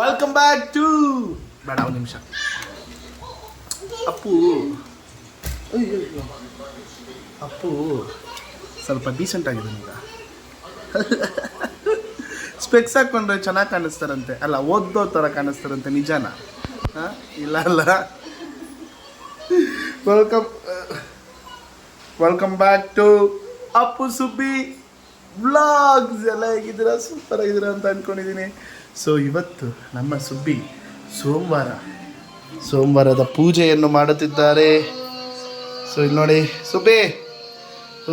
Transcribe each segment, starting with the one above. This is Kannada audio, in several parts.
ವೆಲ್ಕಮ್ ಬ್ಯಾಕ್ ಟು ಬೇಡ ಒಂದು ನಿಮಿಷ ಅಪ್ಪು ಅಪ್ಪು ಸ್ವಲ್ಪ ಡೀಸೆಂಟ್ ಆಗಿದೆ ಈಗ ಸ್ಪೆಕ್ಸ್ ಹಾಕ್ಕೊಂಡ್ರೆ ಚೆನ್ನಾಗಿ ಕಾಣಿಸ್ತಾರಂತೆ ಅಲ್ಲ ಓದೋ ಥರ ಕಾಣಿಸ್ತಾರಂತೆ ನಿಜಾನ ಇಲ್ಲ ಅಲ್ಲ welcome back to Appu Subbi vlogs ಎಲ್ಲ ಹೇಗಿದ್ದೀರಾ ಸೂಪರ್ ಆಗಿದ್ದೀರಾ ಅಂತ ಅಂದ್ಕೊಂಡಿದ್ದೀನಿ. ಸೊ ಇವತ್ತು ನಮ್ಮ ಸುಬ್ಬಿ ಸೋಮವಾರದ ಪೂಜೆಯನ್ನು ಮಾಡುತ್ತಿದ್ದಾರೆ. ಸೊ ಇಲ್ಲಿ ನೋಡಿ ಸುಬ್ಬಿ,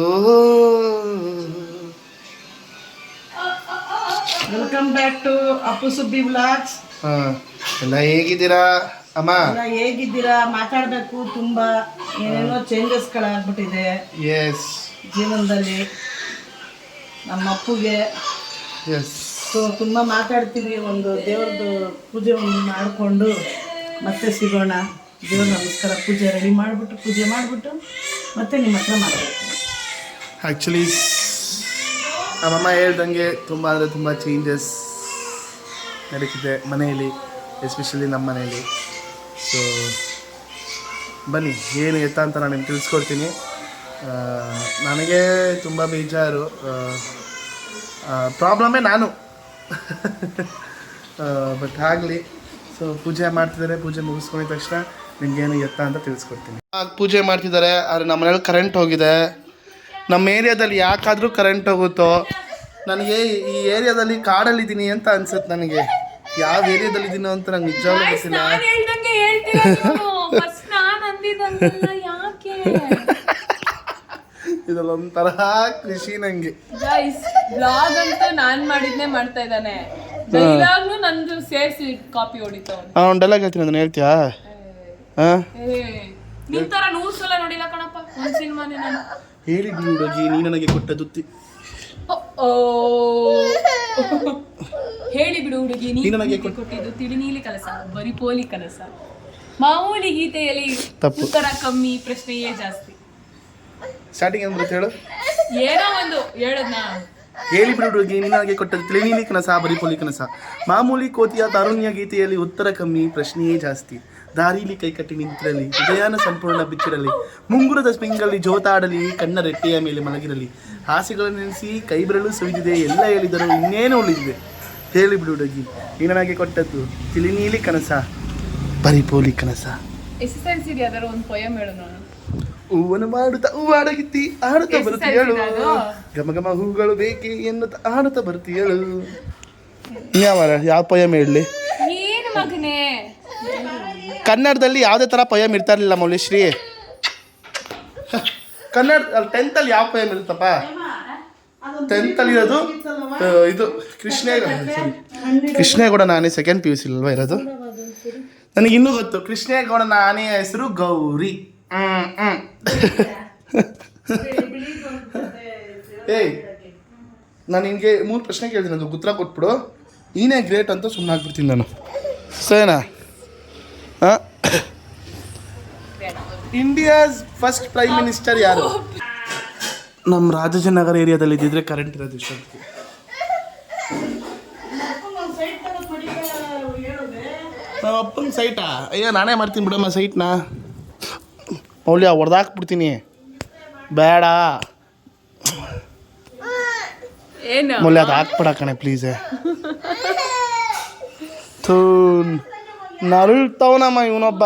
ಓಹೋ welcome back to Appu Subbi vlogs. ಎಲ್ಲ ಹೇಗಿದ್ದೀರಾ ಅಮ್ಮ? ಹೇಗಿದ್ದೀರಾ? ಮಾತಾಡಬೇಕು, ತುಂಬಾ ಏನೇನೋ ಚೇಂಜಸ್ಗಳಾಗ್ಬಿಟ್ಟಿದೆ ಎಸ್ ಜೀವನದಲ್ಲಿ ನಮ್ಮ ಅಪ್ಪುಗೆ. ಎಸ್ ಸೊ ತುಂಬ ಮಾತಾಡ್ತೀವಿ. ಒಂದು ದೇವ್ರದ್ದು ಪೂಜೆ ಒಂದು ಮಾಡಿಕೊಂಡು ಮತ್ತೆ ಸಿಗೋಣ. ದೇವ್ರ ನಮಸ್ಕಾರ ಪೂಜೆ ರೆಡಿ ಮಾಡಿಬಿಟ್ಟು ಪೂಜೆ ಮಾಡಿಬಿಟ್ಟು ಮತ್ತೆ ನಿಮ್ಮ ಹತ್ರ ಮಾತಾಡ್ತೀನಿ. ಆ್ಯಕ್ಚುಲಿ ನಮ್ಮಮ್ಮ ಹೇಳ್ದಂಗೆ ತುಂಬ ಅಂದರೆ ತುಂಬ ಚೇಂಜಸ್ ನಡೀತಿದೆ ಮನೆಯಲ್ಲಿ, ಎಸ್ಪೆಷಲಿ ನಮ್ಮ ಮನೆಯಲ್ಲಿ. ಸೊ ಬನ್ನಿ ಏನು ಎತ್ತ ಅಂತ ನಾನು ನಿಮ್ಗೆ ತಿಳಿಸ್ಕೊಡ್ತೀನಿ. ನನಗೆ ತುಂಬ ಬೇಜಾರು, ಪ್ರಾಬ್ಲಮ್ಮೇ ನಾನು ಬಟ್ ಆಗಲಿ. ಸೊ ಪೂಜೆ ಮಾಡ್ತಿದ್ದಾರೆ, ಪೂಜೆ ಮುಗಿಸ್ಕೊಂಡಿದ ತಕ್ಷಣ ನಿಮಗೇನು ಎತ್ತ ಅಂತ ತಿಳಿಸ್ಕೊಡ್ತೀನಿ. ಪೂಜೆ ಮಾಡ್ತಿದ್ದಾರೆ, ಆದರೆ ನಮ್ಮ ಮನೇಲಿ ಕರೆಂಟ್ ಹೋಗಿದೆ. ನಮ್ಮ ಏರಿಯಾದಲ್ಲಿ ಯಾಕಾದರೂ ಕರೆಂಟ್ ಹೋಗುತ್ತೋ, ನನಗೆ ಈ ಏರಿಯಾದಲ್ಲಿ ಕಾಡಲ್ಲಿದ್ದೀನಿ ಅಂತ ಅನ್ಸುತ್ತೆ. ನನಗೆ ಯಾವ ಏರಿಯಾದಲ್ಲಿದ್ದೀನೋ ಅಂತ ನಂಗೆ ನಿಜವಾಗ್ಲೂ ಗೊತ್ತಿಲ್ಲ. ಇದಲ್ಲೊಂಥರ ಖುಷಿ ನಂಗೆ. ಬ್ಲಾಗ್ ಅಂತೂ ನಾನ್ ಮಾಡಿದ್ನೇ ಮಾಡ್ತಾ ಇದ್ದಾನೆ. ಡೈಲಾಗ್ನು ನಂದು ಸೇರಿಸಿ ಕಾಪಿ ಹೊಡಿತಾವ. ಅವ್ನು ಡೈಲಾಗ್ ಹೇಳ್ತೀನಿ ಅದನ್ನ ಹೇಳ್ತೀಯಾ? ನಿನ್ ತರ 100 ಸಲ ನೋಡಿಲ್ಲ ಕಣಪ್ಪ ಒಂದ್ ಸಿನಿಮಾನೇ ನಾನು. ಹೇಳಿ ಬಿಡುಗಿ, ನೀ ನನಗೆ ಕೊಟ್ಟದ್ದು ಹೇಳಿ ಬಿಡು ಹುಡುಗಿ, ನೀ ನನಗೆ ಕೊಟ್ಟಿದ್ದು ತಿಳಿ ನೀಲಿ ಕನಸ, ಬರೀ ಪೋಲಿ ಕನಸ. ಮಾಮೂಲಿ ಗೀತೆಯಲ್ಲಿ ಉತ್ತರ ಕಮ್ಮಿ, ಪ್ರಶ್ನೆಯೇ ಜಾಸ್ತಿ. ಸ್ಟಾರ್ಟಿಂಗ್ ಏನು ಬರುತ್ತೆ ಹೇಳು? ಏನೋ ಒಂದು ಹೇಳದ್ನಾ? ಹೇಳಿ ಬಿಡು ಹುಡುಗಿ, ನೀ ನನಗೆ ಕೊಟ್ಟದ್ದು ತಿಳಿ ನೀಲಿ ಕನಸ, ಬರೀ ಪೋಲಿ ಕನಸ. ಮಾಮೂಲಿ ಕೋತಿಯ ತಾರುಣ್ಯ ಗೀತೆಯಲ್ಲಿ ಉತ್ತರ ಕಮ್ಮಿ, ಪ್ರಶ್ನೆಯೇ ಜಾಸ್ತಿ. ದಾರಿಲಿ ಕೈಕಟ್ಟಿ ನಿಂತಿರಲಿ, ಹೃದಯನ ಸಂಪೂರ್ಣ ಬಿಚ್ಚಿರಲಿ, ಮುಂಗುರದ ಸ್ಪಿಂಗಲ್ಲಿ ಜೋತಾಡಲಿ, ಕಣ್ಣ ರೆಟ್ಟೆಯ ಮೇಲೆ ಮಲಗಿರಲಿ, ಹಾಸಿಗಳನ್ನು ನೆನೆಸಿ ಕೈ ಬೆರಳು ಸುರಿದಿದೆ, ಎಲ್ಲ ಹೇಳಿದರು ಇನ್ನೇನು ಉಳಿದಿದೆ. ಹೇಳಿ ಬಿಡು ಹುಡುಗಿ, ನೀ ನನಗೆ ಕೊಟ್ಟದ್ದು ತಿಳಿ ನೀಲಿ ಕನಸ, ಬರೀ ಪೋಲಿ ಕನಸ. SSLC ಅದರ ಒಂದು ಪೊಯಮ್ ಹೇಳು ನಾನು. ಹೂವನ್ನು ಮಾಡುತ್ತಾ ಹೂವಾಡಗಿತ್ತಿ ಆಡುತ್ತಾ ಬರ್ತೀಯಳು, ಘಮ ಘಮ ಹೂಗಳು ಬೇಕೆ ಎನ್ನುತ್ತಾ ಆಡುತ್ತಾ ಬರ್ತೀಯಳು. ಯಾವ ಪೊಯಮ್ ಹೇಳಲಿ? ಏನು ಮಗನೇ, ಕನ್ನಡದಲ್ಲಿ ಯಾವುದೇ ಥರ ಪೊಯಮ್ ಇರ್ತಾ ಇರಲಿಲ್ಲ ಮೌಲ್ಯಶ್ರೀ. ಕನ್ನಡ 10th ಅಲ್ಲಿ ಯಾವ ಪೊಯಮ್ ಇರುತ್ತಪ್ಪ? 10th ಅಲ್ಲಿ ಇರೋದು ಇದು ಕೃಷ್ಣೇಗೌಡ ನಾನೇ. ಸೆಕೆಂಡ್ PUC ಅಲ್ವಾ ಇರೋದು? ನನಗೆ ಇನ್ನೂ ಗೊತ್ತು, ಕೃಷ್ಣೇಗೌಡ ನಾನೇ ಹೆಸರು ಗೌರಿ. ಏಯ್, ನಾನು ನಿನಗೆ 3 ಪ್ರಶ್ನೆ ಕೇಳ್ತೀನಿ, ಅದು ಉತ್ತರ ಕೊಟ್ಬಿಡು. ನೀನೇ ಗ್ರೇಟ್ ಅಂತ ಸುಮ್ಮನೆ ಆಗ್ಬಿಡ್ತೀನಿ ನಾನು, ಸರಿನಾ? ಇಂಡಿಯಾಸ್ ಫಸ್ಟ್ ಪ್ರೈಮ್ ಮಿನಿಸ್ಟರ್ ಯಾರು? ನಮ್ಮ ರಾಜಾಜಿನಗರ ಏರಿಯಾದಲ್ಲಿ ಇದ್ದಿದ್ರೆ ಕರೆಂಟ್ ಇರೋದು ಇಷ್ಟೊತ್ತಿಗೆ. ನಮ್ಮ ಅಪ್ಪನ ಸೈಟಾ? ಅಯ್ಯೋ ನಾನೇ ಮಾಡ್ತೀನಿ ಬಿಡಮ್ಮ ಸೈಟ್ನ. ಮೌಲ್ಯ ಹೊಡೆದಾಕ್ಬಿಡ್ತೀನಿ, ಬೇಡ ಮೌಲ್ಯ ಅದು ಹಾಕ್ಬಿಡ ಕಣೆ ಪ್ಲೀಸೇ. ಥೂ ನರಳ್ತವನಮ್ಮ ಇವನೊಬ್ಬ.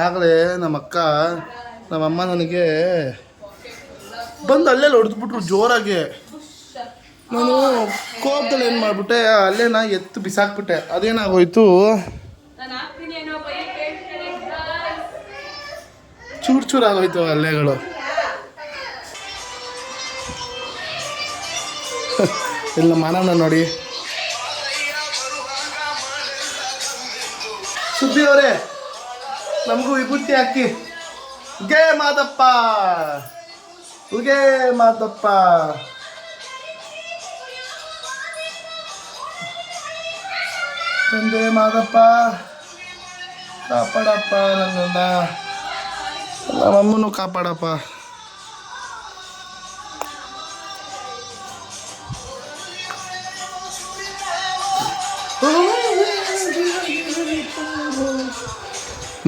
ಆಗಲೇ ನಮ್ಮಮ್ಮ ನನಗೆ ಬಂದು ಅಲ್ಲೆಲ್ಲ ಹೊಡೆದ್ಬಿಟ್ರು ಜೋರಾಗಿ. ನಾನು ಕೋಪದಲ್ಲಿ ಏನು ಮಾಡಿಬಿಟ್ಟೆ, ಅಲ್ಲೇ ನಾ ಎತ್ತು ಬಿಸಾಕ್ಬಿಟ್ಟೆ. ಅದೇನಾಗೋಯ್ತು, ಚೂರು ಆಗೋಯ್ತು ಅಲ್ಲೆಗಳು. ಇಲ್ಲ ಮಾನವನ ನೋಡಿ. ಸುದ್ದಿ ಅವರೇ, ನಮಗೂ ವಿಭೂತಿ ಹಾಕಿ. ಉಗೆ ಮಾದಪ್ಪ, ಉಗೆ ಮಾದಪ್ಪ. ತಂದೆ ಮಾದಪ್ಪ ಕಾಪಾಡಪ್ಪ ನನ್ನನ್ನು, ನಮ್ಮಮ್ಮನೂ ಕಾಪಾಡಪ್ಪ.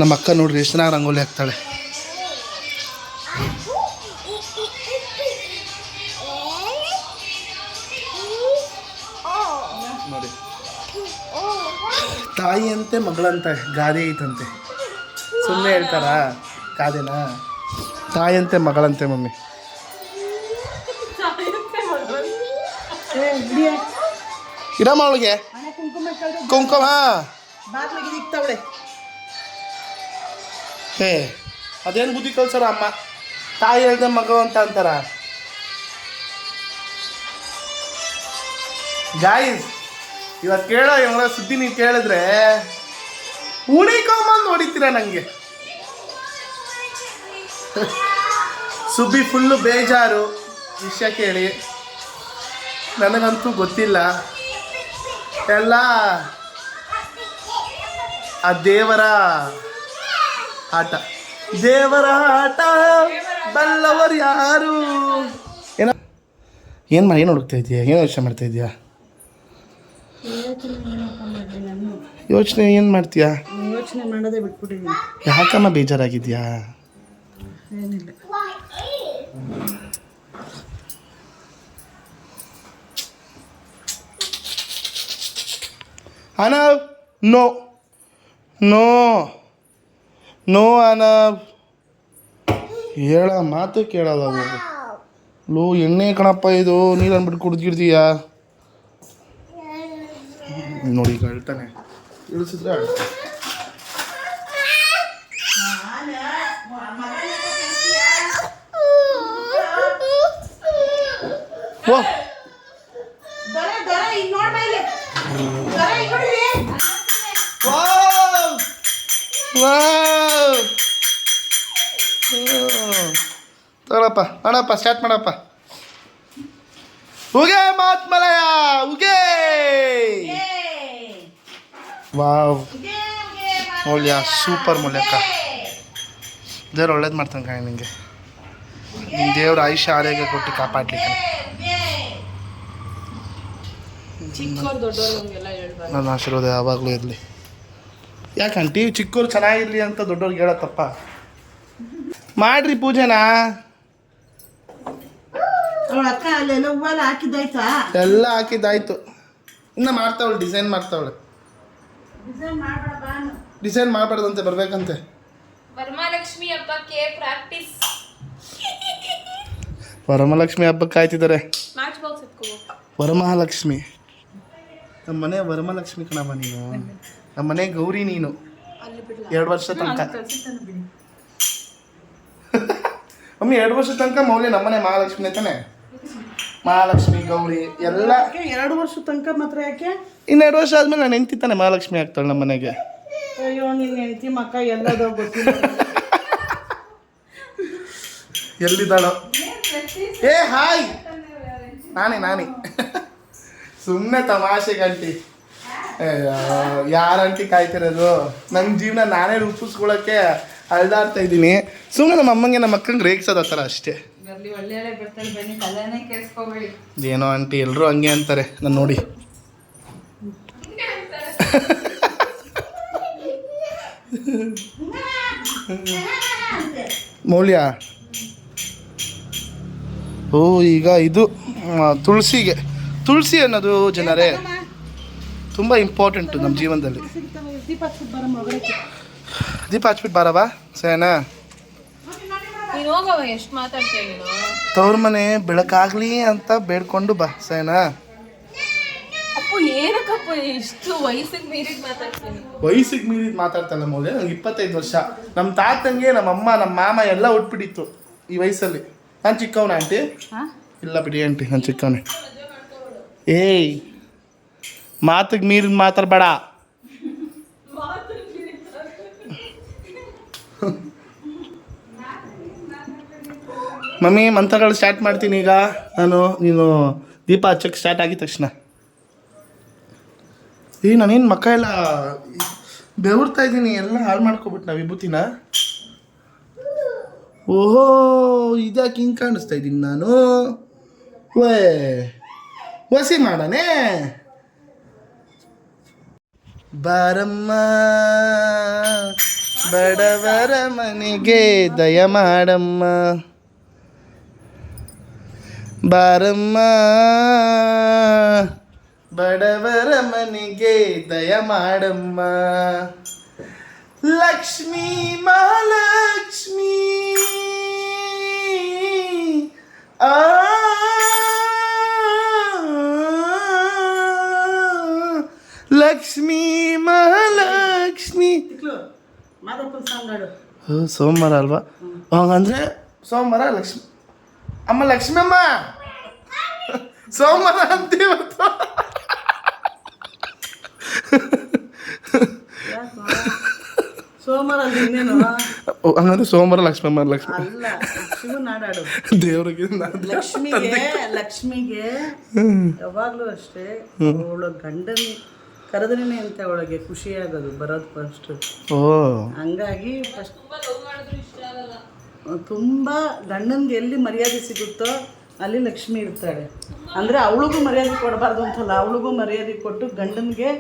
ನಮ್ಮ ಅಕ್ಕ ನೋಡ್ರಿ ಎಷ್ಟು ಚೆನ್ನಾಗಿ ರಂಗೋಲಿ ಹಾಕ್ತಾಳೆ. ನೋಡಿ, ತಾಯಿಯಂತೆ ಮಗಳಂತೆ ಗಾದೆ ಐತಂತೆ. ಸುಮ್ಮನೆ ಹೇಳ್ತಾರಾ ಗಾದೆನಾ? ತಾಯಿಯಂತೆ ಮಗಳಂತೆ ಮಮ್ಮಿ. ಇರಮ್ಮ ಅವಳಿಗೆ ಕುಂಕುಮ ಬಾಗ್ಲಿಗೆ ಇಕ್ತಾವಳೆ. ಅದೇನು ಬುದ್ಧಿ ಕಳ್ಸಾರ ಅಮ್ಮ, ತಾಯಿ ಹೇಳ್ದೆ ಮಗಳು ಅಂತ ಅಂತಾರ. ಗಾಯ್ಸ್, ಇವತ್ತು ಕೇಳೋ ಇವಳ ಸುದ್ದಿ ನೀವು ಕೇಳಿದ್ರೆ ಉಳಿಕೊಂಬಂದು ಹೊಡಿತೀರ ನನಗೆ. ಸುಬ್ಬಿ ಫುಲ್ಲು ಬೇಜಾರು ವಿಷಯ ಕೇಳಿ. ನನಗಂತೂ ಗೊತ್ತಿಲ್ಲ, ಎಲ್ಲ ಆ ದೇವರ ಆಟ. ದೇವರ ಆಟ ಬಲ್ಲವರು ಯಾರು? ಏನು ಹುಡುಕ್ತಾ ಇದೆಯಾ? ಏನು ಯೋಚನೆ ಮಾಡ್ತಾ ಇದೆಯಾ? ಯೋಚನೆ ಏನು ಮಾಡ್ತೀಯಾ? ಯೋಚನೆ ಮಾಡೋದೇ ಬಿಟ್ಬಿಟ್ಟಿದ್ದೀನಿ. ಯಾಕಮ್ಮ ಬೇಜಾರಾಗಿದ್ಯಾ? ಏನಿಲ್ಲ. ಅನವ್, ನೋ ನೋ ನೋ ಅನವ್. ಹೇಳ ಮಾತು ಕೇಳಲ್ಲ ಹೋಗು. ಲೋ ಎಣ್ಣೆ ಕಣಪ್ಪ ಇದು, ನೀರು ಅಂದ್ಬಿಟ್ಟು ಕುಡ್ದಿರ್ತೀಯಾ? ನೋಡಿ ಈಗ ಹೇಳ್ತಾನೆ, ಇಳಿಸಿದ್ರೆ ಅಳ್ತಾನೆ. ಓ ತಗೊಳಪ್ಪ, ಮಾಡಪ್ಪ, ಸ್ಟಾರ್ಟ್ ಮಾಡಪ್ಪ. ಉಗೆ ಮಾತ್ಮಲಯ ಉಗೆ. ವಾವ್, ಮೌಲ್ಯ ಸೂಪರ್ ಮೌಲ್ಯಕ್ಕ. ದೇವ್ರು ಒಳ್ಳೇದು ಮಾಡ್ತಾನೆ ಕಾಣಿ ನಿಂಗೆ. ನಿಮ್ಮ ದೇವ್ರ ಆಯುಷ್ಯ ಆರೋಗ್ಯ ಕೊಟ್ಟು ಕಾಪಾಡ್ಲಿಕ್ಕೆ. ನನ್ನ ಆಶೀರ್ವಾದ ಯಾವಾಗಲೂ ಇರಲಿ. ಯಾಕಂಟಿ ಚಿಕ್ಕವ್ರು ಚೆನ್ನಾಗಿರ್ಲಿ ಅಂತ ದೊಡ್ಡವ್ರಿಗೆ ಹೇಳತ್ತಪ್ಪ. ಮಾಡ್ರಿ ಪೂಜೆನಾ. ಅವಳ ಅಕ್ಕ ಅಲ್ಲೆಲ್ಲ ಹೂವೆಲ್ಲ ಹಾಕಿದ್ದಾಯ್ತಾ? ಎಲ್ಲ ಹಾಕಿದ್ದಾಯ್ತು. ಇನ್ನು ಮಾಡ್ತಾವಳು, ಡಿಸೈನ್ ಮಾಡ್ತಾವಳು. ಡಿಸೈನ್ ಮಾಡಬಾರ್ದಂತೆ, ಬರ್ಬೇಕಂತೆ. ವರಮಹಾಲಕ್ಷ್ಮಿ ಹಬ್ಬಕ್ಕೆ ಪ್ರಾಕ್ಟೀಸ್. ವರಮಹಾಲಕ್ಷ್ಮಿ ಹಬ್ಬಕ್ಕೆ ಕಾಯ್ತಿದ್ದಾರೆ. ಮ್ಯಾಚ್ ಬಾಕ್ಸ್ ಎತ್ಕೋಬೇಕು. ವರಮಹಾಲಕ್ಷ್ಮಿ ನಮ್ಮ ಮನೆ ವರಮಹಾಲಕ್ಷ್ಮಿ ಕಣಮ್ಮ ನೀನು. ನಮ್ಮ ಮನೆ ಗೌರಿ ನೀನು. 2 ವರ್ಷ ತನಕ ಮಮ್ಮಿ 2 ವರ್ಷ ತನಕ ಮೌಲ್ಯ ನಮ್ಮನೆ ಮಹಾಲಕ್ಷ್ಮಿ ತಾನೆ. ಮಹಾಲಕ್ಷ್ಮಿ ಗೌರಿ ಎಲ್ಲ 2 ವರ್ಷ ತನಕ ಮಾತ್ರ. ಯಾಕೆ? ಇನ್ನು 2 ವರ್ಷ ಆದ್ಮೇಲೆ ನಾನು ಹೆಂಡ್ತಿ ತಾನೆ ಮಹಾಲಕ್ಷ್ಮಿ ಆಗ್ತಾಳೆ ನಮ್ಮ ಮನೆಗೆ. ಅಯ್ಯೋ, ನಿನ್ನ ಹೆಂಡತಿ ಮಕ್ಕ ಎಲ್ಲದೋ ಗೊತ್ತಿಲ್ಲ. ಎಲ್ಲಿದ್ದಾಳೋ? ಏ ಹಾಯ್, ನಾನೇ ಸುಮ್ಮನೆ ತಮಾಷೆ ಗಂಟಿ. ಯಾರಂಟಿ ಕಾಯ್ತಿರೋದು? ನನ್ನ ಜೀವನ ನಾನೇ ರೂಪಿಸ್ಕೊಳಕ್ಕೆ ಅಳ್ದಾಡ್ತಾ ಇದ್ದೀನಿ. ಸುಮ್ಮನೆ ನಮ್ಮ ಅಮ್ಮಂಗೆ ನಮ್ಮ ಅಕ್ಕಂಗೆ ರೇಗ್ಸೋದು ಆ ಥರ ಅಷ್ಟೇ. ಏನೋ ಆಂಟಿ, ಎಲ್ಲರೂ ಹಂಗೆ ಅಂತಾರೆ ನಾನು ನೋಡಿ. ಮೌಲ್ಯ, ಓ ಈಗ ಇದು ತುಳಸಿ ಅನ್ನೋದು ಜನರೇ ತುಂಬ ಇಂಪಾರ್ಟೆಂಟು ನಮ್ಮ ಜೀವನದಲ್ಲಿ. ದೀಪ ಹಚ್ಬಿಟ್ಟು ಬಾರವಾ ಸರಿನಾ? ಎಷ್ಟು ಮಾತಾಡ್ತೀಯ ನೀನು? ತವ್ರ ಮನೆ ಬೆಳಕಾಗ್ಲಿ ಅಂತ ಬೇಡ್ಕೊಂಡು ಬಾ ಸರಿನಾ? ಅಪ್ಪು ಏನಕ್ಕಪ್ಪ ಇಷ್ಟು ವಯಸ್ಸಿಗೆ ಮೀರಿದ್ ಮಾತಾಡ್ತೀನಿ? ವಯಸ್ಸಿಗೆ ಮೀರಿದ್ ಮಾತಾಡ್ತಲ್ಲ ಮೌಲ್ಯ. ನಂಗೆ 25 ವರ್ಷ. ನಮ್ಮ ತಾತಂಗೆ ನಮ್ಮ ಅಮ್ಮ ನಮ್ಮ ಮಾಮ ಎಲ್ಲ ಉಟ್ಬಿಟ್ಟಿತ್ತು ಈ ವಯಸ್ಸಲ್ಲಿ. ನಾನು ಚಿಕ್ಕವನ ಆಂಟಿ? ಇಲ್ಲ ಬಿಡಿ ಆಂಟಿ, ನಾನು ಚಿಕ್ಕವನೇ. ಏಯ್, ಮಾತಿಗೆ ಮೀರಿದ ಮಾತಾಡ್ಬೇಡ. ಮಮ್ಮಿ ಮಂತ್ರಗಳು ಸ್ಟಾರ್ಟ್ ಮಾಡ್ತೀನಿ ಈಗ ನೀನು ದೀಪ ಹಚ್ಚಕ್ಕೆ ಸ್ಟಾರ್ಟ್ ಆಗಿದ ತಕ್ಷಣ. ನಾನೇನು ಮಕ್ಕ ಎಲ್ಲ ಬೆವರ್ತಾ ಇದ್ದೀನಿ, ಎಲ್ಲ ಹಾಳು ಮಾಡ್ಕೊಬಿಟ್ಟು ನಾವು ವಿಭೂತಿನ. ಓಹೋ, ಇದ್ಯಾಕೆ ಹಿಂಗೆ ಕಾಣಿಸ್ತಾ ಇದ್ದೀನಿ ನಾನು? ವಸಿ ಮಾಡನೆ. ಬಾರಮ್ಮ ಬಡವರ ಮನೆಗೆ ದಯ ಮಾಡಮ್ಮ, ಬಾರಮ್ಮ ಬಡವರ ಮನೆಗೆ ದಯ ಮಾಡಮ್ಮ. ಲಕ್ಷ್ಮೀ ಮಹಾಲಕ್ಷ್ಮೀ ಆ ಲಕ್ಷ್ಮೀ ಮಹಾಲಕ್ಷ್ಮಿ. ಮಾದಪ್ಪನ ಸಾಂಗ್ ಹಾಡು. ಸೋಮವಾರ ಅಲ್ವಾ? ಹಂಗಂದ್ರೆ ಸೋಮವಾರ ಲಕ್ಷ್ಮಿ ಅಮ್ಮ, ಲಕ್ಷ್ಮಿ ಅಮ್ಮ ಸೋಮವಾರ ಅಂತ ಇವತ್ತು. ಸೋಮವಾರ ಅಂದ್ರೆ ಇನ್ನೇನು? ಹಂಗಂದ್ರೆ ಸೋಮವಾರ ಲಕ್ಷ್ಮಿ ಅಮ್ಮ, ಲಕ್ಷ್ಮಿ ಅಲ್ಲ, ಶಿವನ ಹಾಡಾಡು. ದೇವ್ರಿಗೆ ಲಕ್ಷ್ಮಿಗೆ ಯಾವಾಗ್ಲೂ ಅಷ್ಟೇ ಅವಳ ಗಂಡನ ಕರೆದ್ರೇನೆ ಅಂತ ಅವಳಿಗೆ ಖುಷಿ ಆಗೋದು, ಬರೋದು ಫಸ್ಟ್. ಓ ಹಂಗಾಗಿ ಫಸ್ಟ್ ತುಂಬಾ ಗಂಡನ್ಗೆ ಎಲ್ಲಿ ಮರ್ಯಾದೆ ಸಿಗುತ್ತೋ ಅಲ್ಲಿ ಲಕ್ಷ್ಮಿ ಇರ್ತಾಳೆ. ಅಂದ್ರೆ ಅವಳಿಗೂ ಮರ್ಯಾದೆ ಕೊಡಬಾರ್ದು ಅಂತಲ್ಲ, ಅವಳಿಗೂ ಮರ್ಯಾದೆ ಕೊಟ್ಟು ಗಂಡನ್ಗೆ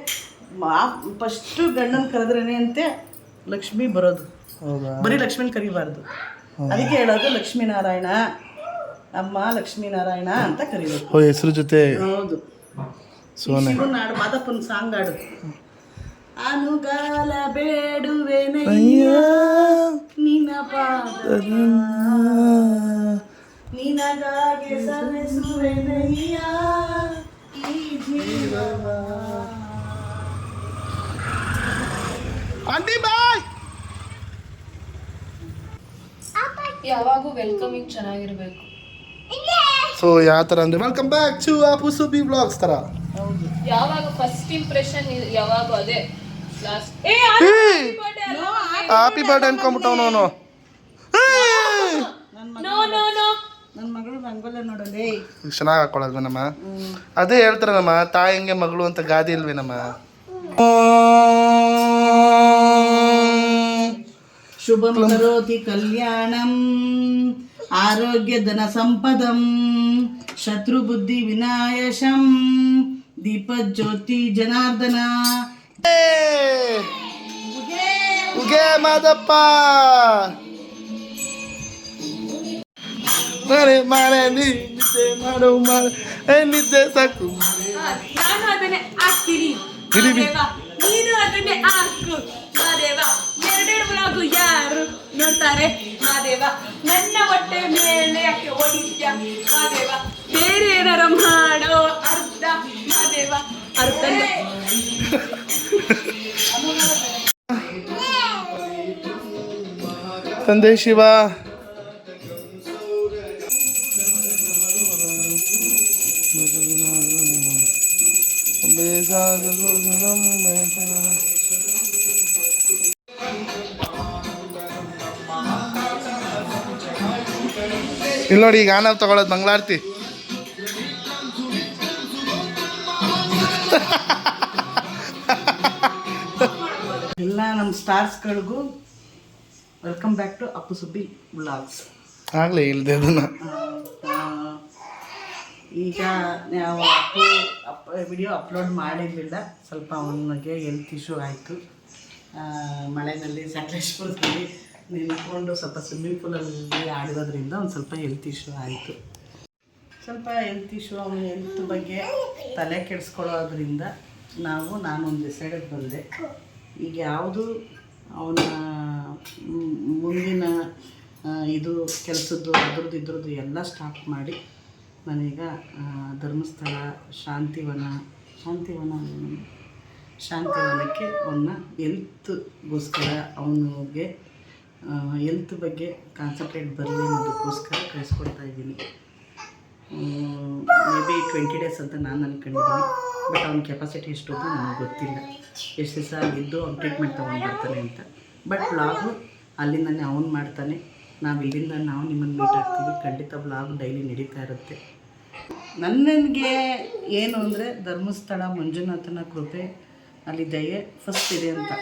ಫಸ್ಟು ಗಂಡನ್ ಕರೆದ್ರೇನೆ ಅಂತೆ ಲಕ್ಷ್ಮಿ ಬರೋದು. ಬರೀ ಲಕ್ಷ್ಮಿನ ಕರಿಬಾರ್ದು. ಅದಕ್ಕೆ ಹೇಳೋದು ಲಕ್ಷ್ಮೀನಾರಾಯಣ ಅಮ್ಮ, ಲಕ್ಷ್ಮೀನಾರಾಯಣ ಅಂತ ಕರಿಬೇಕು. ಓ, ಹೆಸರು ಜೊತೆ. ಹೌದು. ಶಿವನ ಹಾಡು, ಮಾದಪ್ಪನ ಸಾಂಗ್ ಹಾಡು. ಅನುಗಾಲ ಬೇಡುವೆನಯ್ಯ ನಿನ್ನ ಪಾದ, ನಿನಗಾಗಿ ಸವೆಸುವೆನಯ್ಯ ಈ ಜೀವವ. ಆಂಟಿ ಬಾಯ್. ಯಾವಾಗೂ ವೆಲ್ಕಮಿಂಗ್ ಚೆನ್ನಾಗಿರ್ಬೇಕು. ಸೊ ಯಾವ ಥರ ಅಂದರೆ welcome back to Appu Subbi vlogs ಥರ. ಹೌದು. ಯಾವಾಗ ಫಸ್ಟ್ ಇಂಪ್ರೆಷನ್ ಯಾವಾಗ ಅದೇ ಲಾಸ್ಟ್. ಹ್ಯಾಪಿ ಬರ್ಡೇ ಅನ್ಕೊಂಬಿಟ್ಟವನು ಅವನು. ನನ್ನ ಮಗಳು ರಂಗೋಲೆ ನೋಡಲೇ ಚೆನ್ನಾಗಿ ಹಾಕೊಳ್ಳಲ್ವೇನಮ್ಮ? ಅದೇ ಹೇಳ್ತಾರೆ ನಮ್ಮ ತಾಯಿಗೆ ಮಗಳು ಅಂತ ಗಾದೆ ಇಲ್ವೇನಮ್ಮ? ಶುಭಂ ಕರೋತಿ ಕಲ್ಯಾಣಂ ಆರೋಗ್ಯ ಧನ ಸಂಪದಂ ಶತ್ರು ಬುದ್ಧಿ ವಿನಾಯಶಂ ದೀಪಜ್ಯೋತಿ ಜನಾರ್ದನ. ಉಗೆ ಮಾದಪ್ಪ ಮಳೆ ಮಳೆ ನಿದ್ದೆ ಮಾಡು ನಿದ್ದೆ ಸಾಕು. ನಾನು ಅದನ್ನೇ ಹಾಕ್ತೀನಿ, ನೀನು ಅದನ್ನೇ ಹಾಕು ಮಾದೇವ. ಎರಡೆರಡು ಬ್ಲಾಗು ಯಾರು ನೋಡ್ತಾರೆ ಮಾದೇವ? ನನ್ನ ಹೊಟ್ಟೆ ಮೇಲೆ ಯಾಕೆ ಹೊಡಿತ್ಯ ಮಾದೇವ? ಬೇರೆ ಏನಾರ ಮಾಡೋ ಅರ್ಧ ಮಾದೇವ, ಅರ್ಧ. ತಂದೆ ಶಿವ ಇಲ್ಲಿ ನೋಡಿ, ಈಗ ನಾವು ತಗೊಳ್ಳೋದು ಮಂಗಳಾರತಿ. ಎಲ್ಲ ನಮ್ಮ ಸ್ಟಾರ್ಸ್ಗಳಿಗೂ welcome back to Appu Subbi vlogs. ಆಗಲೇ ಇಲ್ಲದೆ ಅದನ್ನು ಈಗ ನಾವು ವಿಡಿಯೋ ಅಪ್ಲೋಡ್ ಮಾಡಿರಲಿಲ್ಲ. ಸ್ವಲ್ಪ ಅವನಿಗೆ ಹೆಲ್ತ್ ಇಶ್ಯೂ ಆಯಿತು. ಮಳೆಯಲ್ಲಿ ಸಕಲೇಶ್ಪುರದಲ್ಲಿ ನಿಂತ್ಕೊಂಡು ಸ್ವಲ್ಪ ಸ್ವಿಮ್ಮಿಂಗ್ ಪೂಲಲ್ಲಿ ಆಡಿರೋದ್ರಿಂದ ಒಂದು ಸ್ವಲ್ಪ ಹೆಲ್ತ್ ಇಶ್ಯೂ ಆಯಿತು. ಸ್ವಲ್ಪ ಹೆಲ್ತ್ ಇಶ್ಯೂ, ಅವನ ಹೆಲ್ತ್ ಬಗ್ಗೆ ತಲೆ ಕೆಡಿಸ್ಕೊಳ್ಳೋದ್ರಿಂದ ನಾನೊಂದು ಡಿಸೈಡೆಡ್ ಬಂದೆ. ಈಗ ಯಾವುದು ಅವನ ಮುಂದಿನ ಇದು ಕೆಲಸದ್ದು ಅದ್ರದ್ದು ಇದ್ರದ್ದು ಎಲ್ಲ ಸ್ಟಾಪ್ ಮಾಡಿ ನಾನೀಗ ಧರ್ಮಸ್ಥಳ ಶಾಂತಿವನಕ್ಕೆ ಅವನ್ನ ಹೆಲ್ತ್ಗೋಸ್ಕರ ಅವನಿಗೆ ಹೆಲ್ತ್ ಬಗ್ಗೆ ಕಾನ್ಸಂಟ್ರೇಟ್ ಬರಲಿ ಅನ್ನೋದಕ್ಕೋಸ್ಕರ ಕಳಿಸ್ಕೊಡ್ತಾ ಇದ್ದೀನಿ. ಮೇ ಬಿ 20 days ಅಂತ ನಾನು ಅಂದ್ಕೊಂಡಿದ್ದೀನಿ. ಬಟ್ ಅವ್ನ ಕೆಪಾಸಿಟಿ ಎಷ್ಟು ಅಂತ ನನಗೆ ಗೊತ್ತಿಲ್ಲ, ಎಷ್ಟು ದಿವಸ ಇದ್ದು ಅವ್ನು ಟ್ರೀಟ್ಮೆಂಟ್ ತೊಗೊಂಡು ಬರ್ತಾನೆ ಅಂತ. ಬಟ್ ವ್ಲಾಗು ಅಲ್ಲಿಂದನೇ ಅವ್ನು ಮಾಡ್ತಾನೆ, ಇಲ್ಲಿಂದ ನಾವು ನಿಮ್ಮನ್ನು ಮೀಟ್ ಆಗ್ತೀವಿ. ಖಂಡಿತ ವ್ಲಾಗ್ ಡೈಲಿ ನಡೀತಾ ಇರುತ್ತೆ. ನನಗೆ ಏನು ಅಂದರೆ ಧರ್ಮಸ್ಥಳ ಮಂಜುನಾಥನ ಕೃಪೆ, ಅಲ್ಲಿ ದಯೆ ಫಸ್ಟ್ ಇದೆ ಅಂತ.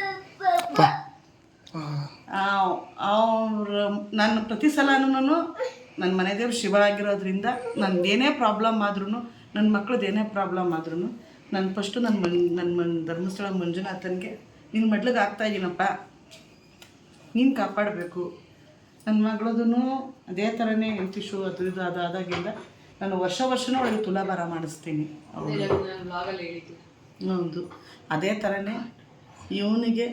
ನಾನು ಪ್ರತಿ ಸಲನೂ ನನ್ನ ಮನೆ ದೇವ್ರು ಶಿವ ಆಗಿರೋದ್ರಿಂದ ನನಗೇನೇ ಪ್ರಾಬ್ಲಮ್ ಆದ್ರೂ, ನನ್ನ ಮಕ್ಳದ್ದು ಏನೇ ಪ್ರಾಬ್ಲಮ್ ಆದ್ರೂ ನಾನು ಫಸ್ಟು ನನ್ನ ಧರ್ಮಸ್ಥಳ ಮಂಜುನಾಥನಿಗೆ ನಿನ್ನ ಮಡ್ಲಿಗೆ ಆಗ್ತಾಯಿದ್ದೀನಪ್ಪ, ನೀನು ಕಾಪಾಡಬೇಕು. ನನ್ನ ಮಗಳದೂ ಅದೇ ಥರನೇ ಹೆಲ್ತ್ ಇಶ್ಯೂ ಅದು ಇದು ಅದಾದಾಗಿಂದ ನಾನು ವರ್ಷನೂ ಅವಳಿಗೆ ತುಲಾಭಾರ ಮಾಡಿಸ್ತೀನಿ. ಹೌದು, ಅದೇ ಥರನೇ ಇವನಿಗೆ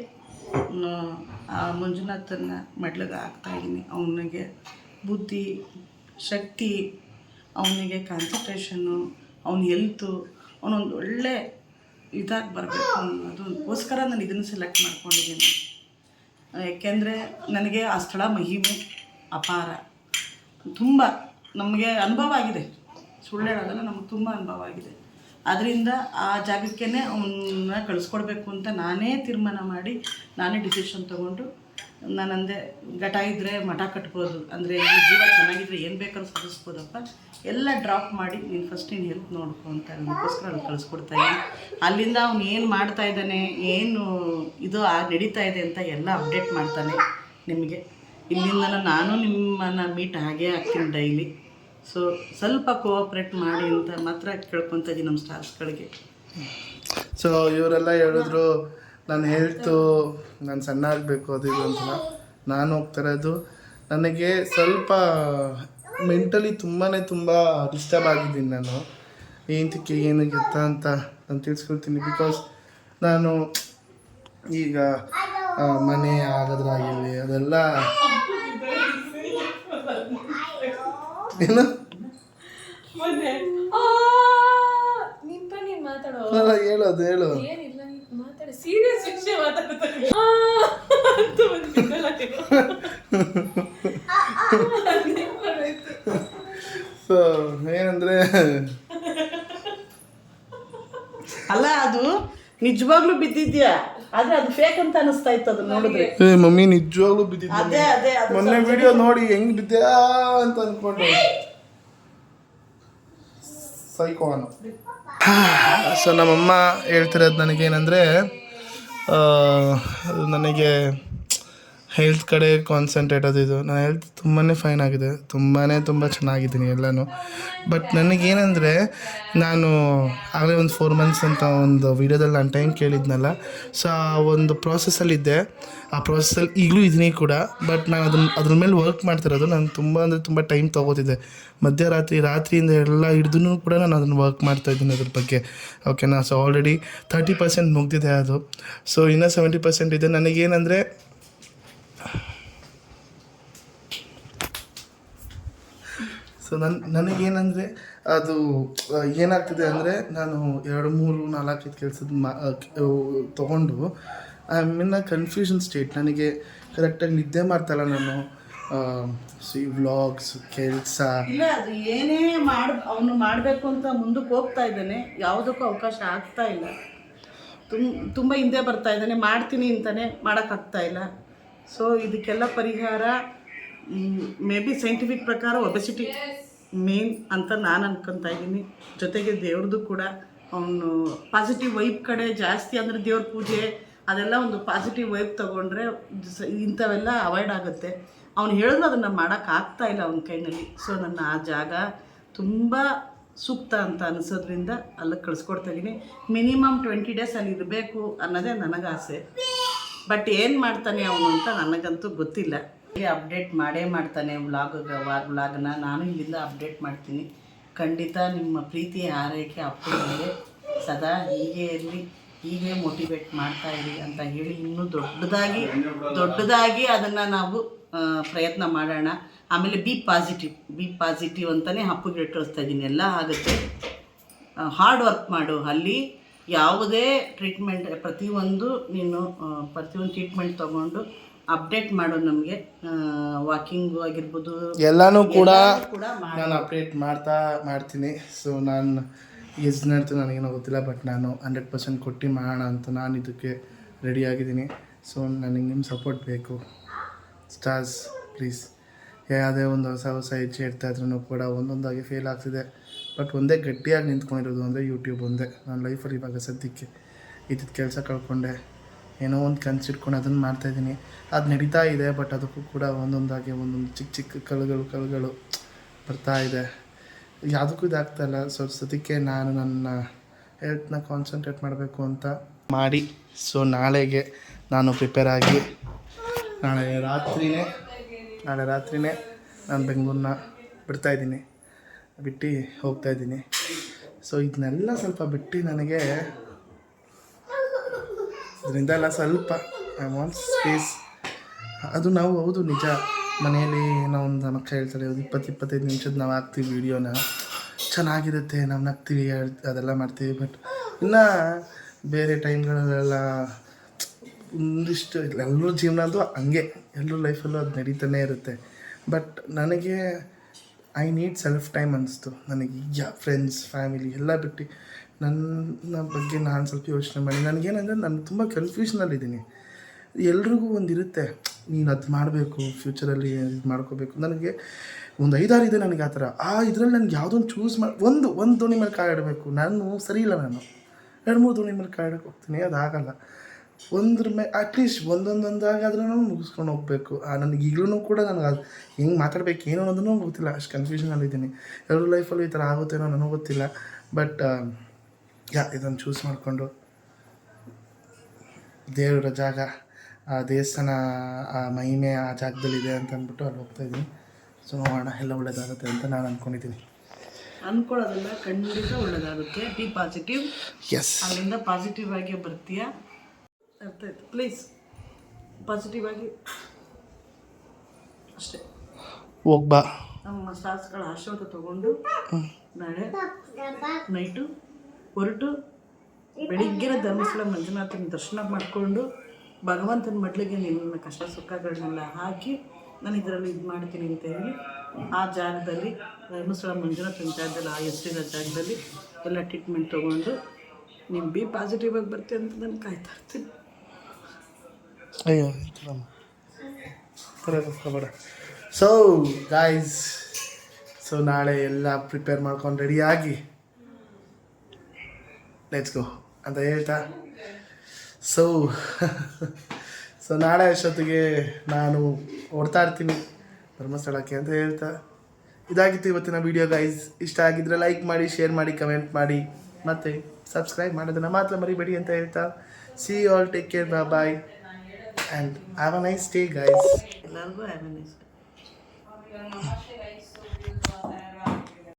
ಆ ಮಂಜುನಾಥನ ಮೆಡ್ಲಿಗೆ ಆಗ್ತಾಯಿದ್ದೀನಿ. ಅವನಿಗೆ ಬುದ್ಧಿ, ಶಕ್ತಿ, ಅವನಿಗೆ ಕಾನ್ಸಂಟ್ರೇಷನ್ನು, ಅವನ ಹೆಲ್ತು, ಅವನೊಂದು ಒಳ್ಳೆ ಇದಾಗಿ ಬರಬೇಕು ಅನ್ನೋದಕ್ಕೋಸ್ಕರ ನಾನು ಇದನ್ನು ಸೆಲೆಕ್ಟ್ ಮಾಡ್ಕೊಂಡಿದ್ದೀನಿ. ಯಾಕೆಂದರೆ ನನಗೆ ಆ ಸ್ಥಳ ಮಹಿಮೆ ಅಪಾರ, ತುಂಬ ನಮಗೆ ಅನುಭವ ಆಗಿದೆ, ಸುಳ್ಳು ಹೇಳೋದಲ್ಲ, ನಮಗೆ ತುಂಬ ಅನುಭವ ಆಗಿದೆ. ಅದರಿಂದ ಆ ಜಾಗಕ್ಕೇ ಅವನ್ನ ಕಳಿಸ್ಕೊಡ್ಬೇಕು ಅಂತ ನಾನೇ ತೀರ್ಮಾನ ಮಾಡಿ, ನಾನೇ ಡಿಸಿಷನ್ ತೊಗೊಂಡು ನಾನಂದೆ ಘಟ ಇದ್ದರೆ ಮಠ ಕಟ್ಬೋದು, ಅಂದರೆ ಈ ಜೀವ ಚೆನ್ನಾಗಿದ್ರೆ ಏನು ಬೇಕಾದ್ರೂ ಸಾಧಿಸ್ಬೋದಪ್ಪ, ಎಲ್ಲ ಡ್ರಾಪ್ ಮಾಡಿ ನೀನು ಫಸ್ಟ್ ನೀನು ಹೆಲ್ತ್ ನೋಡ್ಕೊ ಅಂತ ಅದಕ್ಕೋಸ್ಕರ ಅಲ್ಲಿ ಕಳಿಸ್ಕೊಡ್ತಾಯಿದ್ದೀನಿ. ಅಲ್ಲಿಂದ ಅವ್ನು ಏನು ಮಾಡ್ತಾಯಿದ್ದಾನೆ, ಏನು ಇದು ನಡೀತಾ ಇದೆ ಅಂತ ಎಲ್ಲ ಅಪ್ಡೇಟ್ ಮಾಡ್ತಾನೆ ನಿಮಗೆ. ಇಲ್ಲಿಂದ ನಾನು ನಿಮ್ಮನ್ನು ಮೀಟ್ ಹಾಗೇ ಆಗ್ತೀನಿ ಡೈಲಿ. ಸೊ ಸ್ವಲ್ಪ ಕೋಆಪ್ರೇಟ್ ಮಾಡಿ ಅಂತ ಮಾತ್ರ ಕೇಳ್ಕೊತಾ ಇದ್ದೀನಿ ನಮ್ಮ ಸ್ಟಾಫ್ಸ್ಗಳಿಗೆ. ಸೊ ಇವರೆಲ್ಲ ಹೇಳಿದ್ರು ನಾನು ಹೆಲ್ತು ನಾನು ಸಣ್ಣ ಆಗಬೇಕು ಅದು ಇದು ಅಂತ. ನಾನು ಹೋಗ್ತಿರೋದು ನನಗೆ ಸ್ವಲ್ಪ ಮೆಂಟಲಿ ತುಂಬ ಡಿಸ್ಟರ್ಬ್ ಆಗಿದ್ದೀನಿ. ನಾನು ಏನಕ್ಕೆ ಗೊತ್ತಾ ಅಂತ ನಾನು ತಿಳಿಸ್ಕೊಳ್ತೀನಿ. ಬಿಕಾಸ್ ನಾನು ಈಗ ಮನೆ ಆಗೋದ್ರಾಗಿರಲಿ ಅದೆಲ್ಲ ಏನು ಹೇಳೋದು ಸೊ ಏನಂದ್ರೆ ಅಲ್ಲ, ಅದು ನಿಜವಾಗ್ಲೂ ಬಿದ್ದಿದ್ಯಾ, ಆದ್ರೆ ಅದು ಫೇಕ್ ಅಂತ ಅನಿಸ್ತಾ ಇತ್ತು ಅದು ನೋಡಿದ್ರೆ. ಮಮ್ಮಿ ನಿಜವಾಗ್ಲೂ ಬಿದ್ದಿದ್ದೆ. ಅದೇ ಮೊನ್ನೆ ವಿಡಿಯೋ ನೋಡಿ ಹೆಂಗ್ ಬಿದ್ದ್ಯಾ ಅಂತ ಅನ್ಕೊಂಡು ಸೈಕೋನು. ಸೊ ನಮ್ಮಮ್ಮ ಹೇಳ್ತಿರೋದು ನನಗೇನೆಂದರೆ ನನಗೆ ಹೆಲ್ತ್ ಕಡೆ ಕಾನ್ಸಂಟ್ರೇಟ್ ಅದು ಇದು. ನನ್ನ ಹೆಲ್ತ್ ತುಂಬಾ ಫೈನ್ ಆಗಿದೆ, ತುಂಬ ಚೆನ್ನಾಗಿದ್ದೀನಿ ಎಲ್ಲನೂ. ಬಟ್ ನನಗೇನೆಂದರೆ ನಾನು ಆಗಲೇ ಒಂದು 4 months ಅಂತ ಒಂದು ವೀಡಿಯೋದಲ್ಲಿ ನಾನು ಟೈಮ್ ಕೇಳಿದ್ನಲ್ಲ, ಸೊ ಆ ಒಂದು ಪ್ರಾಸೆಸ್ಸಲ್ಲಿದ್ದೆ. ಆ ಪ್ರಾಸೆಸ್ಸಲ್ಲಿ ಈಗಲೂ ಇದ್ದೀನಿ ಕೂಡ. ಬಟ್ ನಾನು ಅದ್ರ ಮೇಲೆ ವರ್ಕ್ ಮಾಡ್ತಿರೋದು. ನಾನು ತುಂಬ ಟೈಮ್ ತೊಗೋತಿದ್ದೆ. ರಾತ್ರಿಯಿಂದ ಎಲ್ಲ ಹಿಡ್ದು ಕೂಡ ನಾನು ಅದನ್ನು ವರ್ಕ್ ಮಾಡ್ತಾಯಿದ್ದೀನಿ ಅದ್ರ ಬಗ್ಗೆ. ಓಕೆನಾ? ಸೊ ಆಲ್ರೆಡಿ 30% ಮುಗ್ದಿದೆ ಅದು. ಸೊ ಇನ್ನೂ 70% ಇದೆ. ನನಗೇನೆಂದರೆ ಸೊ ನನಗೇನೆಂದರೆ ಅದು ಏನಾಗ್ತಿದೆ ಅಂದರೆ ನಾನು 2, 3, 4, 5 ಕೆಲಸದ ತೊಗೊಂಡು I am in a confusion state. ನನಗೆ ಕರೆಕ್ಟಾಗಿ ನಿದ್ದೆ ಮಾಡ್ತಾಯಿಲ್ಲ ನಾನು. ವ್ಲಾಗ್ಸ್ ಕೆಲಸ ಇಲ್ಲ, ಅದು ಏನೇ ಅವನು ಮಾಡಬೇಕು ಅಂತ ಮುಂದಕ್ಕೆ ಹೋಗ್ತಾ ಇದ್ದಾನೆ, ಯಾವುದಕ್ಕೂ ಅವಕಾಶ ಆಗ್ತಾ ಇಲ್ಲ. ತುಂಬ ಹಿಂದೆ ಬರ್ತಾ ಇದ್ದಾನೆ, ಮಾಡ್ತೀನಿ ಅಂತಾನೆ ಮಾಡೋಕ್ಕಾಗ್ತಾ ಇಲ್ಲ. ಸೊ ಇದಕ್ಕೆಲ್ಲ ಪರಿಹಾರ ಮೇ ಬಿ ಸೈಂಟಿಫಿಕ್ ಪ್ರಕಾರ ಒಬೆಸಿಟಿ ಮೇನ್ ಅಂತ ನಾನು ಅನ್ಕೊತಾ ಇದ್ದೀನಿ. ಜೊತೆಗೆ ದೇವ್ರದ್ದು ಕೂಡ ಅವನು ಪಾಸಿಟಿವ್ ವೈಬ್ ಕಡೆ ಜಾಸ್ತಿ, ಅಂದರೆ ದೇವ್ರ ಪೂಜೆ ಅದೆಲ್ಲ ಒಂದು ಪಾಸಿಟಿವ್ ವೈಬ್ ತೊಗೊಂಡ್ರೆ ಇಂಥವೆಲ್ಲ ಅವಾಯ್ಡ್ ಆಗುತ್ತೆ. ಅವ್ನು ಹೇಳಿದ್ರು ಅದನ್ನು ಮಾಡೋಕ್ಕಾಗ್ತಾ ಇಲ್ಲ ಅವನ ಕೈನಲ್ಲಿ. ಸೊ ನನ್ನ ಆ ಜಾಗ ತುಂಬ ಸೂಕ್ತ ಅಂತ ಅನಿಸೋದ್ರಿಂದ ಅಲ್ಲಿಗೆ ಕಳಿಸ್ಕೊಡ್ತಾ ಇದ್ದೀನಿ. ಮಿನಿಮಮ್ 20 days ಅಲ್ಲಿ ಇರಬೇಕು ಅನ್ನೋದೇ ನನಗಾಸೆ. ಬಟ್ ಏನು ಮಾಡ್ತಾನೆ ಅವನು ಅಂತ ನನಗಂತೂ ಗೊತ್ತಿಲ್ಲ. ಅಪ್ಡೇಟ್ ಮಾಡೇ ಮಾಡ್ತಾನೆ ವ್ಲಾಗ್ನ. ನಾನು ಇಲ್ಲಿಂದ ಅಪ್ಡೇಟ್ ಮಾಡ್ತೀನಿ. ಖಂಡಿತ ನಿಮ್ಮ ಪ್ರೀತಿ ಆರೈಕೆ ಅಪ್ಪನಿಗೆ ಸದಾ ಹೀಗೆ ಇರಲಿ, ಹೀಗೆ ಮೋಟಿವೇಟ್ ಮಾಡ್ತಾ ಇರಿ ಅಂತ ಹೇಳಿ ಇನ್ನೂ ದೊಡ್ಡದಾಗಿ ಅದನ್ನು ನಾವು ಪ್ರಯತ್ನ ಮಾಡೋಣ. ಆಮೇಲೆ ಬಿ ಪಾಸಿಟಿವ್ ಅಂತಲೇ ಹಪ್ಪಗೆ ಕಳಿಸ್ತಾ ಇದ್ದೀನಿ. ಎಲ್ಲ ಆಗುತ್ತೆ, ಹಾರ್ಡ್ ವರ್ಕ್ ಮಾಡು. ಅಲ್ಲಿ ಯಾವುದೇ ಟ್ರೀಟ್ಮೆಂಟ್ ಪ್ರತಿಯೊಂದು ಟ್ರೀಟ್ಮೆಂಟ್ ತೊಗೊಂಡು ಅಪ್ಡೇಟ್ ಮಾಡು. ನಮಗೆ ವಾಕಿಂಗು ಆಗಿರ್ಬೋದು ಎಲ್ಲನೂ ಕೂಡ ನಾನು ಅಪ್ಡೇಟ್ ಮಾಡ್ತೀನಿ. ಸೊ ನಾನು ಎಷ್ಟು ನಡ್ತು ನನಗೇನೋ ಗೊತ್ತಿಲ್ಲ, ಬಟ್ ನಾನು 100% ಕೊಟ್ಟು ಮಾಡೋಣ ಅಂತ ನಾನು ಇದಕ್ಕೆ ರೆಡಿ ಆಗಿದ್ದೀನಿ. ಸೊ ನನಗೆ ನಿಮ್ಮ ಸಪೋರ್ಟ್ ಬೇಕು ಸ್ಟಾರ್ಸ್, ಪ್ಲೀಸ್. ಯಾವುದೇ ಒಂದು ಹೊಸ ಹೆಜ್ಜೆ ಇಡ್ತಾ ಇದ್ರೂ ಕೂಡ ಒಂದೊಂದಾಗಿ ಫೇಲ್ ಆಗ್ತಿದೆ. ಬಟ್ ಒಂದೇ ಗಟ್ಟಿಯಾಗಿ ನಿಂತ್ಕೊಂಡಿರೋದು ಅಂದರೆ ಯೂಟ್ಯೂಬ್ ಒಂದೇ. ನನ್ನ ಲೈಫಲ್ಲಿ ಇವಾಗ ಸದ್ಯಕ್ಕೆ ಇದ್ದಿದ್ದು ಕೆಲಸ ಕಳ್ಕೊಂಡೆ, ಏನೋ ಒಂದು ಕನ್ಸಿಟ್ಕೊಂಡು ಅದನ್ನು ಮಾಡ್ತಾಯಿದ್ದೀನಿ. ಅದು ನಡೀತಾ ಇದೆ. ಬಟ್ ಅದಕ್ಕೂ ಕೂಡ ಒಂದೊಂದಾಗಿ ಒಂದೊಂದು ಚಿಕ್ಕ ಕಳುಗಳು ಬರ್ತಾ ಇದೆ. ಯಾವುದಕ್ಕೂ ಇದಾಗ್ತಾಯಿಲ್ಲ. ಸೊ ಸದ್ಯಕ್ಕೆ ನಾನು ನನ್ನ ಹೆಲ್ತ್ನ ಕಾನ್ಸಂಟ್ರೇಟ್ ಮಾಡಬೇಕು ಅಂತ ಮಾಡಿ. ಸೊ ನಾಳೆಗೆ ನಾನು ಪ್ರಿಪೇರ್ ಆಗಿ ನಾಳೆ ರಾತ್ರಿನೇ ನಾನು ಬೆಂಗಳೂರನ್ನ ಬಿಡ್ತಾಯಿದ್ದೀನಿ, ಬಿಟ್ಟು ಹೋಗ್ತಾಯಿದ್ದೀನಿ. ಸೊ ಇದನ್ನೆಲ್ಲ ಸ್ವಲ್ಪ ಬಿಟ್ಟು ನನಗೆ ಇದರಿಂದ ಎಲ್ಲ ಸ್ವಲ್ಪ ಐ ವಾಂಟ್ ಸ್ಪೇಸ್. ಅದು ನಾವು ಹೌದು ನಿಜ, ಮನೆಯಲ್ಲಿ ನಾವು ಒಂದು ನಮ್ಮ ಅಕ್ಕ ಹೇಳ್ತಾರೆ, 20-25 ನಿಮಿಷದ ನಾವು ಹಾಕ್ತೀವಿ ವೀಡಿಯೋನ, ಚೆನ್ನಾಗಿರುತ್ತೆ, ನಾವು ನಗ್ತೀವಿ, ಅದೆಲ್ಲ ಮಾಡ್ತೀವಿ. ಬಟ್ ಇನ್ನು ಬೇರೆ ಟೈಮ್ಗಳಲ್ಲೆಲ್ಲ ಒಂದಿಷ್ಟು ಎಲ್ಲರ ಜೀವನ ಅದು ಹಂಗೆ, ಎಲ್ಲರ ಲೈಫಲ್ಲೂ ಅದು ನಡೀತಾನೆ ಇರುತ್ತೆ. ಬಟ್ ನನಗೆ ಐ ನೀಡ್ ಸೆಲ್ಫ್ ಟೈಮ್ ಅನ್ನಿಸ್ತು ನನಗೆ. ಫ್ರೆಂಡ್ಸ್, ಫ್ಯಾಮಿಲಿ ಎಲ್ಲ ಬಿಟ್ಟು ನನ್ನ ಬಗ್ಗೆ ನಾನು ಸ್ವಲ್ಪ ಯೋಚನೆ ಮಾಡಿ, ನನಗೇನಂದರೆ ನಾನು ತುಂಬ ಕನ್ಫ್ಯೂಷನಲ್ಲಿದ್ದೀನಿ. ಎಲ್ರಿಗೂ ಒಂದಿರುತ್ತೆ, ನೀನು ಅದು ಮಾಡಬೇಕು, ಫ್ಯೂಚರಲ್ಲಿ ಇದು ಮಾಡ್ಕೋಬೇಕು. ನನಗೆ ಒಂದು 5-6 ಇದೆ ನನಗೆ ಆ ಥರ. ಇದರಲ್ಲಿ ನನಗೆ ಯಾವುದೊಂದು ಚೂಸ್ ಮಾಡಿ ಒಂದು ದೋಣಿ ಮೇಲೆ ಕಾಯಿಡಬೇಕು. ನಾನು ಸರಿ ಇಲ್ಲ, ನಾನು 2-3 ದೋಣಿ ಮೇಲೆ ಕಾಯಿಡಕ್ಕೆ ಹೋಗ್ತೀನಿ, ಅದಾಗಲ್ಲ. ಒಂದ್ರ ಮೇಲೆ ಅಟ್ಲೀಸ್ಟ್ ಒಂದೊಂದಾಗಾದ್ರೂ ಮುಗಿಸ್ಕೊಂಡು ಹೋಗಬೇಕು. ನನಗೆ ಈಗಲೂ ಕೂಡ ನನಗೆ ಅದು ಹೆಂಗೆ ಮಾತಾಡ್ಬೇಕು ಏನೋ ಅನ್ನೋದನ್ನು ಗೊತ್ತಿಲ್ಲ, ಅಷ್ಟು ಕನ್ಫ್ಯೂಷನಲ್ಲಿದ್ದೀನಿ. ಎಲ್ಲರ ಲೈಫಲ್ಲೂ ಈ ಥರ ಆಗುತ್ತೇನೋ ನನಗೂ ಗೊತ್ತಿಲ್ಲ. ಬಟ್ ಇದನ್ನು ಚೂಸ್ ಮಾಡಿಕೊಂಡು ದೇವರ ಜಾಗ, ಆ ದೇವಸ್ಥಾನ, ಆ ಮಹಿಮೆ ಆ ಜಾಗದಲ್ಲಿದೆ ಅಂತ ಅಂದ್ಬಿಟ್ಟು ಅಲ್ಲಿ ಹೋಗ್ತಾಯಿದ್ದೀನಿ. ಸೊ ನೋಡೋಣ, ಎಲ್ಲ ಒಳ್ಳೇದಾಗುತ್ತೆ ಅಂತ ನಾನು ಅಂದ್ಕೊಂಡಿದ್ದೀನಿ. ಅಂದ್ಕೊಳ್ಳೋದೆಲ್ಲ ಖಂಡಿತ ಒಳ್ಳೇದಾಗುತ್ತೆ. B positive. ಎಸ್, ಅಲ್ಲಿಂದ ಪಾಸಿಟಿವ್ ಆಗಿ ಬರ್ತೀಯ. ಅರ್ಥ ಆಯ್ತು? ಪ್ಲೀಸ್ ಪಾಸಿಟಿವ್ ಆಗಿ ಅಷ್ಟೇ ಹೋಗ್ಬಾ. ನಮ್ಮ ಶಾಸ್ತ್ರಗಳ ಆಶೀರ್ವಾದ ತಗೊಂಡು ನಾಳೆ ನೈಟು ಹೊರಟು ಬೆಳಿಗ್ಗೆನ ಧರ್ಮಸ್ಥಳ ಮಂಜುನಾಥನ ದರ್ಶನ ಮಾಡಿಕೊಂಡು ಭಗವಂತನ ಮಡ್ಲಿಗೆ ನಿನ್ನ ಕಷ್ಟ ಸುಖಗಳನ್ನೆಲ್ಲ ಹಾಕಿ ನಾನು ಇದರಲ್ಲಿ ಇದು ಮಾಡ್ತೀನಿ ಅಂತ ಹೇಳಿ ಆ ಜಾಗದಲ್ಲಿ ಧರ್ಮಸ್ಥಳ ಮಂಜುನಾಥನ ಜಾಗದಲ್ಲಿ, ಆ ಹೆಸರಿನ ಜಾಗದಲ್ಲಿ ಎಲ್ಲ ಟ್ರೀಟ್ಮೆಂಟ್ ತೊಗೊಂಡು ನೀನು ಬಿ ಪಾಸಿಟಿವ್ ಆಗಿ ಬರ್ತೀಯ ಅಂತ ನಾನು ಕಾಯ್ತಾ ಇರ್ತೀನಿ. ಅಯ್ಯೋ ಬೇಡ. ಸೊ ಗಾಯ್ಸ್, ಸೊ ನಾಳೆ ಎಲ್ಲ ಪ್ರಿಪೇರ್ ಮಾಡ್ಕೊಂಡು ರೆಡಿಯಾಗಿ ಲೆಟ್ಸ್ ಗೋ ಅಂತ ಹೇಳ್ತಾ, ಸೊ ನಾಳೆ ಅಷ್ಟೊತ್ತಿಗೆ ನಾನು ಓಡ್ತಾ ಇರ್ತೀನಿ ಧರ್ಮಸ್ಥಳಕ್ಕೆ ಅಂತ ಹೇಳ್ತಾ, ಇದಾಗಿತ್ತು ಇವತ್ತಿನ ವೀಡಿಯೋ ಗೈಸ್. ಇಷ್ಟ ಆಗಿದ್ರೆ ಲೈಕ್ ಮಾಡಿ, ಶೇರ್ ಮಾಡಿ, ಕಮೆಂಟ್ ಮಾಡಿ, ಮತ್ತು ಸಬ್ಸ್ಕ್ರೈಬ್ ಮಾಡೋದನ್ನು ಮಾತ್ರ ಮರಿಬೇಡಿ ಅಂತ ಹೇಳ್ತಾ, see you all, take care, bye and have a nice day guys. ಎಲ್ಲರಿಗೂ ಹ್ಯಾವ್ ಎ ನೈಸ್ ಡೇ.